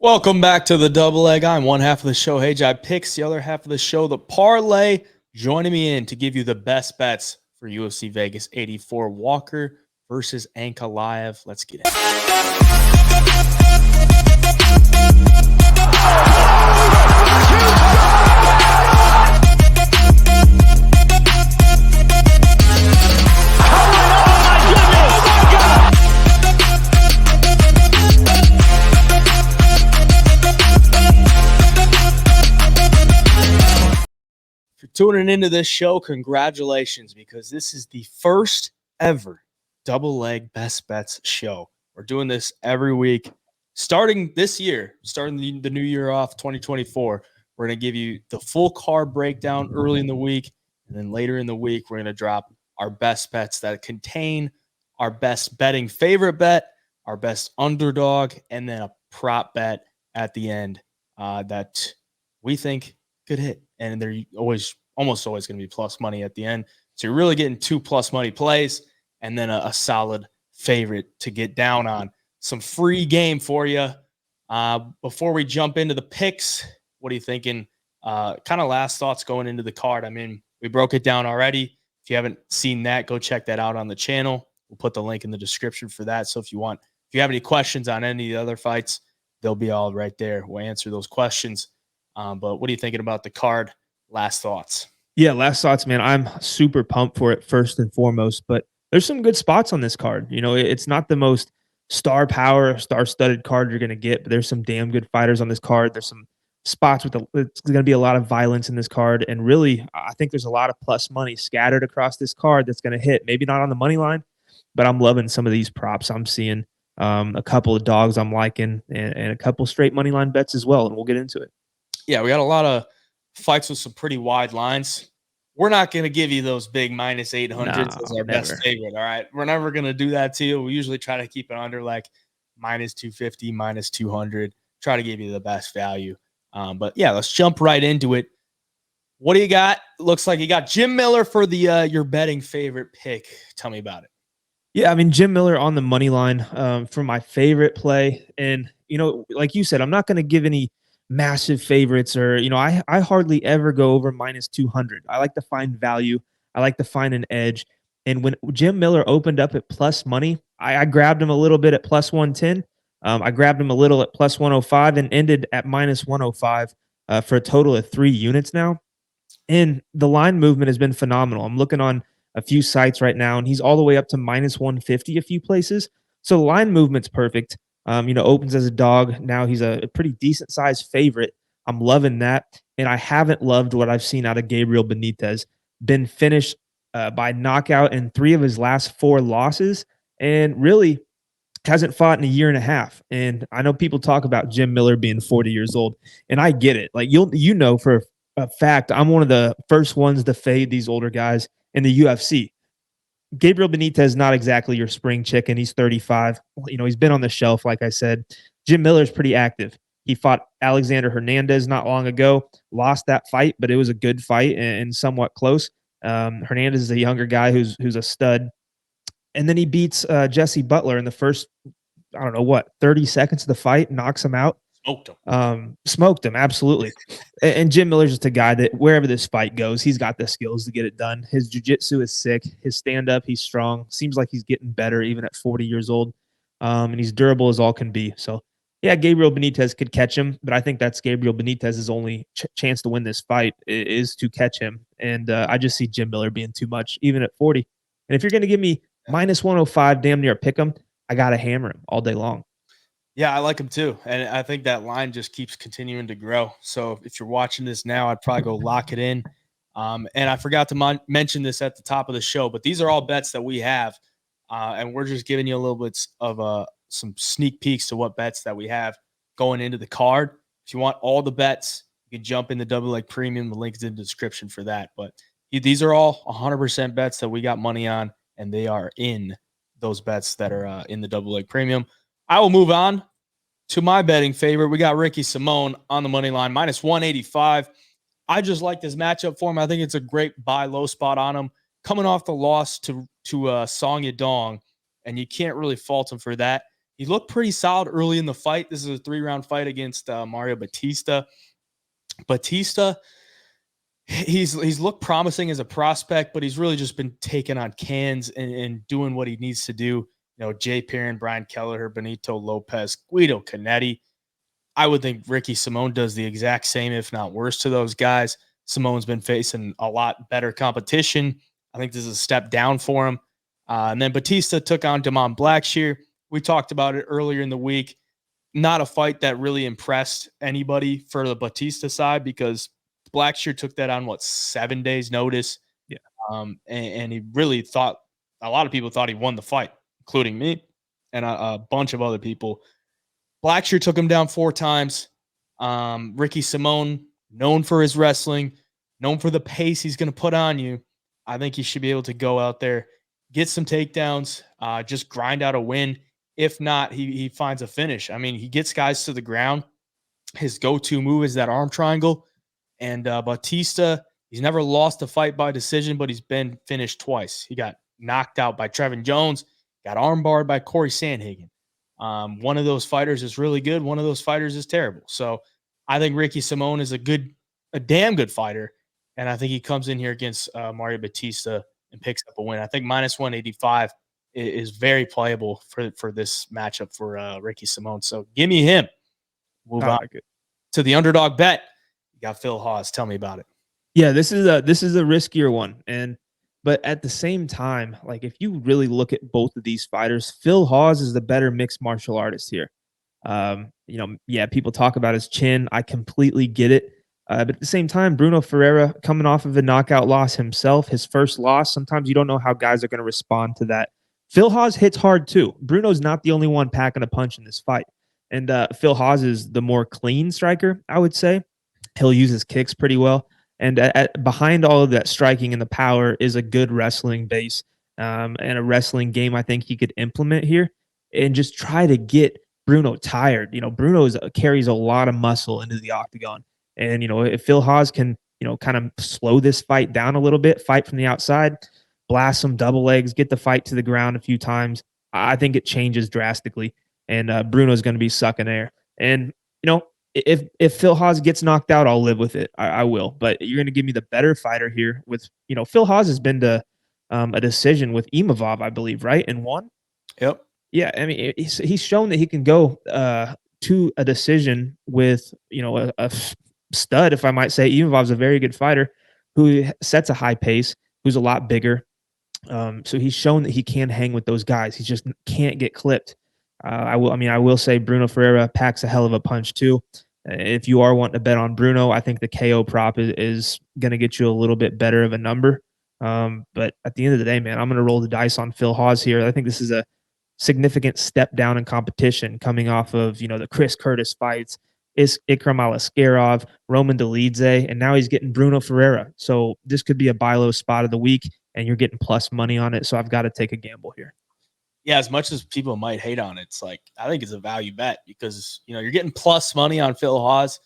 Welcome back to the Double Leg. I'm one half of the show, Hey Jai Picks, the other half of the show, the Parlay. Joining me in to give you the best bets for UFC Vegas 84, Walker versus Ankalaev. Let's get it. If you're tuning into this show, congratulations, because this is the first ever Double Leg Best Bets show. We're doing this every week. Starting this year, starting the new year off, 2024, we're going to give you the full card breakdown early in the week. And then later in the week, we're going to drop our best bets that contain our best betting favorite bet, our best underdog, and then a prop bet at the end that we think could hit. And they're almost always going to be plus money at the end. So you're really getting 2 plus money plays and then a solid favorite to get down on. Some free game for you. Before we jump into the picks, what are you thinking? Kind of last thoughts going into the card. I mean, we broke it down already. If you haven't seen that, go check that out on the channel. We'll put the link in the description for that. So if you have any questions on any of the other fights, they'll be all right there. We'll answer those questions. But what are you thinking about the card? Last thoughts. Yeah, last thoughts, man. I'm super pumped for it first and foremost, but there's some good spots on this card. You know, it's not the most star power, star-studded card you're going to get, but there's some damn good fighters on this card. There's some spots it's going to be a lot of violence in this card, and really, I think there's a lot of plus money scattered across this card that's going to hit. Maybe not on the money line, but I'm loving some of these props I'm seeing. A couple of dogs I'm liking, and a couple straight money line bets as well, and we'll get into it. Yeah, we got a lot of fights with some pretty wide lines. We're not going to give you those big minus 800s as our best favorite. All right. We're never going to do that to you. We usually try to keep it under like minus 250, minus 200, try to give you the best value. But yeah, let's jump right into it. What do you got? Looks like you got Jim Miller for the your betting favorite pick. Tell me about it. Yeah, I mean, Jim Miller on the money line for my favorite play. And, you know, like you said, I'm not going to give any massive favorites or, you know, I hardly ever go over minus 200. I like to find value. I like to find an edge. And when Jim Miller opened up at plus money, I grabbed him a little bit at plus 110. I grabbed him a little at plus 105 and ended at minus 105 for a total of 3 units now. And the line movement has been phenomenal. I'm looking on a few sites right now, and he's all the way up to minus 150 a few places. So the line movement's perfect. You know, opens as a dog. Now he's a pretty decent sized favorite. I'm loving that. And I haven't loved what I've seen out of Gabriel Benitez. Been finished by knockout in 3 of his last 4 losses, and really hasn't fought in a year and a half. And I know people talk about Jim Miller being 40 years old, and I get it. Like you know for a fact, I'm one of the first ones to fade these older guys in the UFC. Gabriel Benitez is not exactly your spring chicken. He's 35. You know, he's been on the shelf, like I said. Jim Miller's pretty active. He fought Alexander Hernandez not long ago, lost that fight, but it was a good fight and somewhat close. Hernandez is a younger guy who's a stud. And then he beats Jesse Butler in the first, 30 seconds of the fight, knocks him out. Smoked him, absolutely. And Jim Miller's just a guy that wherever this fight goes, he's got the skills to get it done. His jiu-jitsu is sick. His stand-up, he's strong. Seems like he's getting better even at 40 years old. And he's durable as all can be. So, yeah, Gabriel Benitez could catch him, but I think that's Gabriel Benitez's only chance to win this fight is to catch him. And I just see Jim Miller being too much, even at 40. And if you're going to give me minus 105, damn near pick him, I got to hammer him all day long. Yeah, I like him too. And I think that line just keeps continuing to grow. So if you're watching this now, I'd probably go lock it in. And I forgot to mention this at the top of the show, but these are all bets that we have. And we're just giving you a little bit of some sneak peeks to what bets that we have going into the card. If you want all the bets, you can jump in the Double Leg Premium. The link is in the description for that. But these are all 100% bets that we got money on, and they are in those bets that are in the Double Leg Premium. I will move on to my betting favorite. We got Ricky Simone on the money line, minus 185. I just like this matchup for him. I think it's a great buy low spot on him. Coming off the loss to Song Yadong, and you can't really fault him for that. He looked pretty solid early in the fight. This is a 3-round fight against Mario Batista. Batista, he's looked promising as a prospect, but he's really just been taking on cans and doing what he needs to do. Jay Perrin, Brian Kelleher, Benito Lopez, Guido Canetti. I would think Ricky Simone does the exact same, if not worse, to those guys. Simone's been facing a lot better competition. I think this is a step down for him. And then Batista took on Damon Blackshear. We talked about it earlier in the week. Not a fight that really impressed anybody for the Batista side because Blackshear took that on 7 days notice. Yeah. And he really thought, a lot of people thought he won the fight, including me and a bunch of other people. Blackshear took him down 4 times. Ricky Simone, known for his wrestling, known for the pace he's going to put on you. I think he should be able to go out there, get some takedowns, just grind out a win. If not, he finds a finish. I mean, he gets guys to the ground. His go-to move is that arm triangle. And Batista, he's never lost a fight by decision, but he's been finished twice. He got knocked out by Trevin Jones, got armbarred by Corey Sandhagen. One of those fighters is really good. One of those fighters is terrible. So I think Ricky Simone is a damn good fighter. And I think he comes in here against Mario Batista and picks up a win. I think minus 185 is very playable for this matchup for Ricky Simone. So give me him. Move on to the underdog bet. You got Phil Hawes. Tell me about it. Yeah, this is a riskier one. But at the same time, like if you really look at both of these fighters, Phil Hawes is the better mixed martial artist here. People talk about his chin. I completely get it. But at the same time, Bruno Ferreira coming off of a knockout loss himself, his first loss. Sometimes you don't know how guys are going to respond to that. Phil Hawes hits hard too. Bruno's not the only one packing a punch in this fight. And Phil Hawes is the more clean striker, I would say. He'll use his kicks pretty well. And behind all of that striking and the power is a good wrestling base and a wrestling game I think he could implement here and just try to get Bruno tired. Bruno carries a lot of muscle into the octagon. And, if Phil Hawes can, kind of slow this fight down a little bit, fight from the outside, blast some double legs, get the fight to the ground a few times, I think it changes drastically. And Bruno's going to be sucking air. And, if Phil Hawes gets knocked out, I'll live with it. I will. But you're going to give me the better fighter here with, Phil Hawes has been to a decision with Imavov, I believe, right? And won? Yep. Yeah. I mean, he's shown that he can go to a decision with, a stud, if I might say. Imavov's a very good fighter who sets a high pace, who's a lot bigger. So he's shown that he can hang with those guys. He just can't get clipped. I will say Bruno Ferreira packs a hell of a punch too. If you are wanting to bet on Bruno, I think the KO prop is going to get you a little bit better of a number. But at the end of the day, man, I'm going to roll the dice on Phil Hawes here. I think this is a significant step down in competition coming off of, the Chris Curtis fights, Ikram Alaskarov, Roman Dolidze, and now he's getting Bruno Ferreira. So this could be a buy low spot of the week, and you're getting plus money on it. So I've got to take a gamble here. Yeah, as much as people might hate on it, it's like I think it's a value bet because you're getting plus money on Phil Hawes.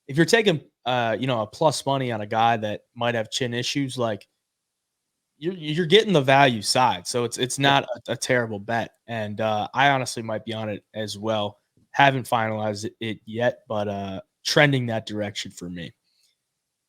If you're taking a plus money on a guy that might have chin issues, like you're getting the value side, so it's not a terrible bet. And I honestly might be on it as well. Haven't finalized it yet, but trending that direction for me.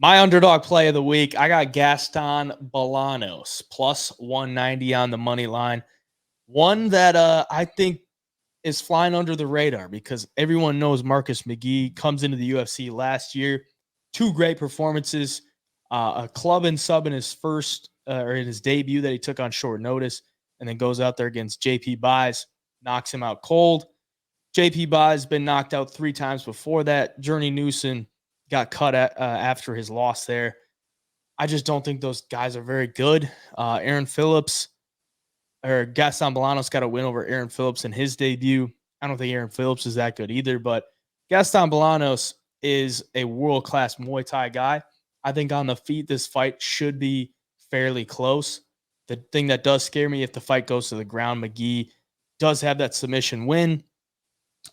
My underdog play of the week, I got Gaston Bolanos plus 190 on the money line. One that I think is flying under the radar because everyone knows Marcus McGee comes into the UFC last year. 2 great performances, a club and sub in his first or in his debut that he took on short notice, and then goes out there against JP Buys, knocks him out cold. JP Buys been knocked out 3 times before that. Journey Newson got cut after his loss there. I just don't think those guys are very good. Aaron Phillips or Gaston Bolanos got a win over Aaron Phillips in his debut. I don't think Aaron Phillips is that good either, but Gaston Bolanos is a world-class Muay Thai guy. I think on the feet, this fight should be fairly close. The thing that does scare me if the fight goes to the ground, McGee does have that submission win,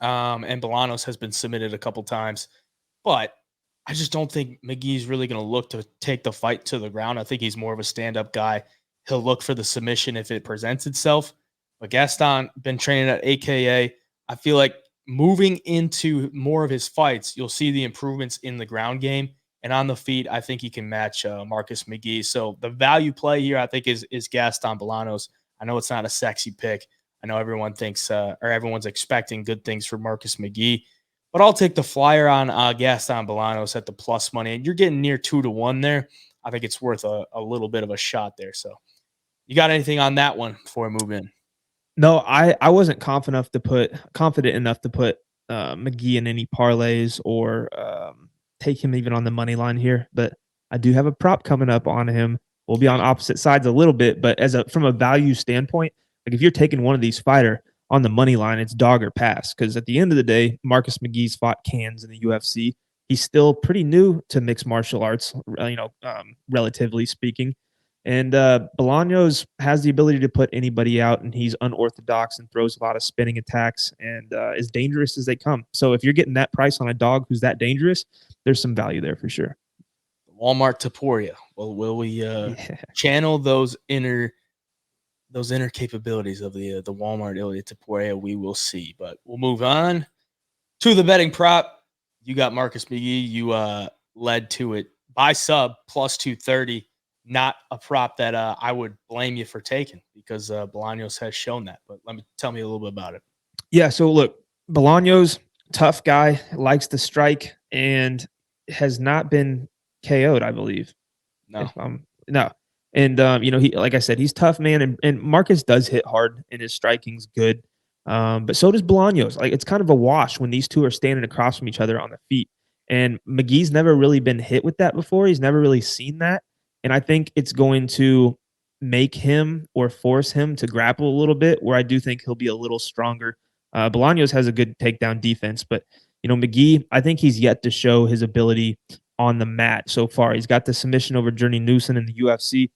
and Bolanos has been submitted a couple times, but I just don't think McGee's really going to look to take the fight to the ground. I think he's more of a stand-up guy. He'll look for the submission if it presents itself. But Gaston been training at AKA, I feel like moving into more of his fights, you'll see the improvements in the ground game. And on the feet, I think he can match Marcus McGee. So the value play here, I think, is Gaston Bolaños. I know it's not a sexy pick. I know everyone thinks or everyone's expecting good things for Marcus McGee, but I'll take the flyer on Gaston Bolaños at the plus money. And you're getting near 2-1 there. I think it's worth a little bit of a shot there. So you got anything on that one before I move in? No, I wasn't confident enough to put McGee in any parlays or take him even on the money line here. But I do have a prop coming up on him. We'll be on opposite sides a little bit, but from a value standpoint, like if you're taking one of these fighter on the money line, it's dog or pass. Because at the end of the day, Marcus McGee's fought cans in the UFC. He's still pretty new to mixed martial arts, relatively speaking. And Bolaños has the ability to put anybody out, and he's unorthodox and throws a lot of spinning attacks and as dangerous as they come. So if you're getting that price on a dog who's that dangerous, there's some value there for sure. Walmart Taporia. Well, will we channel those inner capabilities of the Walmart Ilya Taporia? We will see, but we'll move on to the betting prop. You got Marcus McGee. You led to it by sub plus 230. Not a prop that I would blame you for taking because Bolaños has shown that. But tell me a little bit about it. Yeah. So look, Bolaños, tough guy, likes to strike, and has not been KO'd, I believe. No. No. And he, like I said, he's tough, man. And Marcus does hit hard, and his striking's good. But so does Bolaños. Like it's kind of a wash when these two are standing across from each other on the feet. And McGee's never really been hit with that before. He's never really seen that. And I think it's going to make him or force him to grapple a little bit, where I do think he'll be a little stronger. Bolaños has a good takedown defense, but McGee, I think he's yet to show his ability on the mat so far. He's got the submission over Journey Newson in the UFC,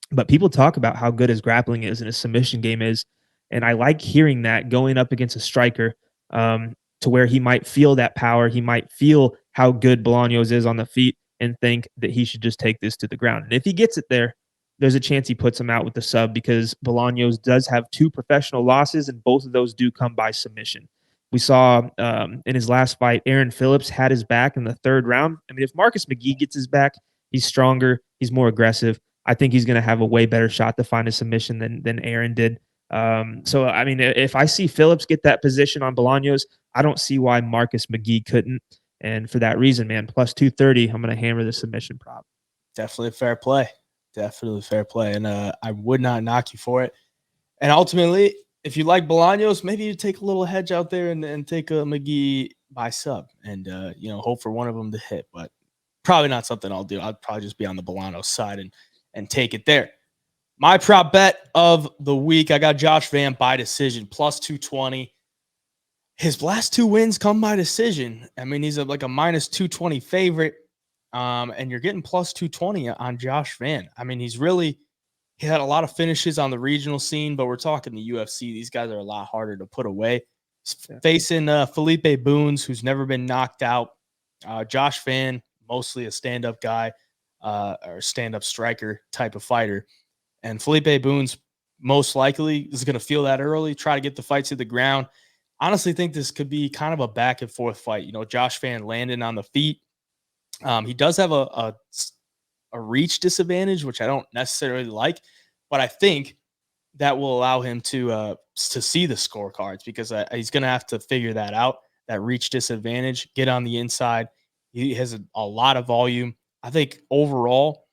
but people talk about how good his grappling is and his submission game is. And I like hearing that going up against a striker to where he might feel that power. He might feel how good Bolaños is on the feet and think that he should just take this to the ground. And if he gets it there, there's a chance he puts him out with the sub because Bolaños does have 2 professional losses, and both of those do come by submission. We saw in his last fight, Aaron Phillips had his back in the 3rd round. I mean, if Marcus McGee gets his back, he's stronger, he's more aggressive. I think he's going to have a way better shot to find a submission than Aaron did. So, I mean, if I see Phillips get that position on Bolaños, I don't see why Marcus McGee couldn't. And for that reason, man, plus 230, I'm going to hammer the submission prop. Definitely fair play. Definitely fair play. And I would not knock you for it. And ultimately, if you like Bolaños, maybe you take a little hedge out there and take a McGee by sub and, hope for one of them to hit. But probably not something I'll do. I'd probably just be on the Bolaños side and take it there. My prop bet of the week, I got Josh Van by decision, plus 220. His last 2 wins come by decision. I mean, he's like a minus 220 favorite, and you're getting plus 220 on Josh Van. I mean, he had a lot of finishes on the regional scene, but we're talking the UFC. These guys are a lot harder to put away. He's facing Felipe Boons, who's never been knocked out. Josh Van, mostly a stand-up guy or stand-up striker type of fighter. And Felipe Boons most likely is going to feel that early, try to get the fight to the ground. Honestly think this could be kind of a back and forth fight. Josh Van landing on the feet. He does have a reach disadvantage, which I don't necessarily like, but I think that will allow him to see the scorecards because he's going to have to figure that out, that reach disadvantage, get on the inside. He has a lot of volume. I think overall,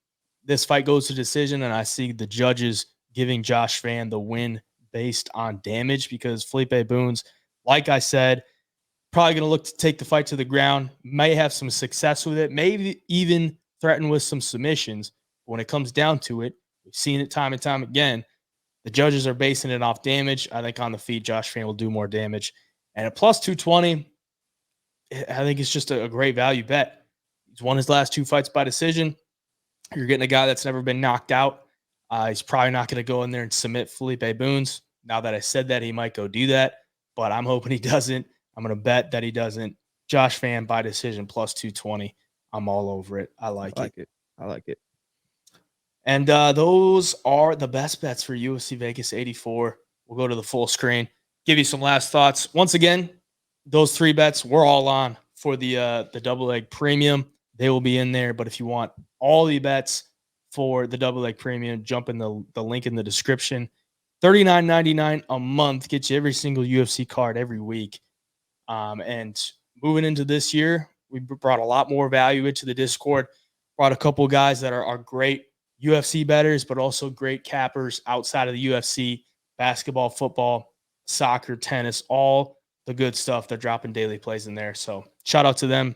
this fight goes to decision, and I see the judges giving Josh Van the win based on damage because Felipe Boons, like I said, probably going to look to take the fight to the ground, may have some success with it, maybe even threaten with some submissions. But when it comes down to it, we've seen it time and time again. The judges are basing it off damage. I think on the feet, Josh Van will do more damage. And at plus 220, I think it's just a great value bet. He's won his last 2 fights by decision. You're getting a guy that's never been knocked out. He's probably not going to go in there and submit Felipe Boons. Now that I said that, he might go do that, but I'm hoping he doesn't. I'm going to bet that he doesn't. Josh Van by decision plus 220. I'm all over it. I like it. I like it. And those are the best bets for UFC Vegas 84. We'll go to the full screen. give you some last thoughts. Once again, those 3 bets we're all on for the double leg premium. They will be in there. But if you want all the bets for the double leg premium, jump in the link in the description. $39.99 a month gets you every single UFC card every week. And moving into this year, we brought a lot more value into the Discord. Brought a couple guys that are great UFC bettors, but also great cappers outside of the UFC, basketball, football, soccer, tennis, all the good stuff. They're dropping daily plays in there. So shout out to them,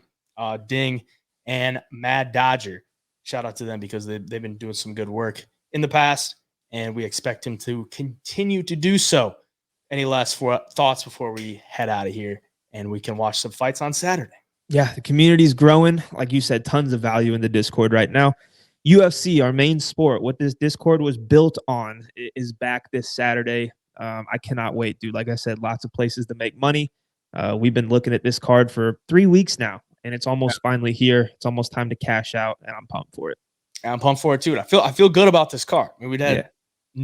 Ding and Mad Dodger. Shout out to them because they've been doing some good work in the past, and we expect him to continue to do so. Any last thoughts before we head out of here and we can watch some fights on Saturday? Yeah, the community's growing. Like you said, tons of value in the Discord right now. UFC, our main sport, what this Discord was built on, is back this Saturday. I cannot wait, dude. Like I said, lots of places to make money. We've been looking at this card for 3 weeks now, and it's almost finally here. It's almost time to cash out, and I'm pumped for it. I'm pumped for it too. I feel good about this card. I mean, we'd had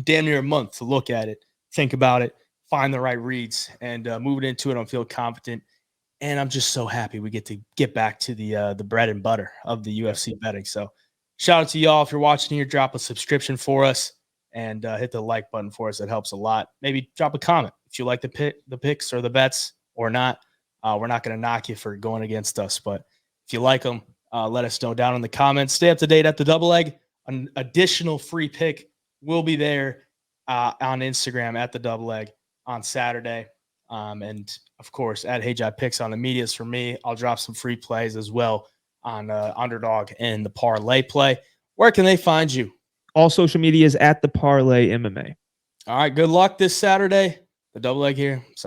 damn near a month to look at it, think about it, find the right reads, and move it into it. I feel confident, and I'm just so happy we get to get back to the bread and butter of the UFC betting. So shout out to y'all. If you're watching here, drop a subscription for us and hit the like button for us. It helps a lot. Maybe drop a comment if you like the picks or the bets or not. We're not going to knock you for going against us, but if you like them, let us know down in the comments. Stay up to date at the double leg. An additional free pick will be there on Instagram at the double leg on Saturday. And of course, at Hey Jai Picks on the medias for me. I'll drop some free plays as well on Underdog and the parlay play. Where can they find you? All social media is at the Parlay MMA. All right. Good luck this Saturday. The double leg here.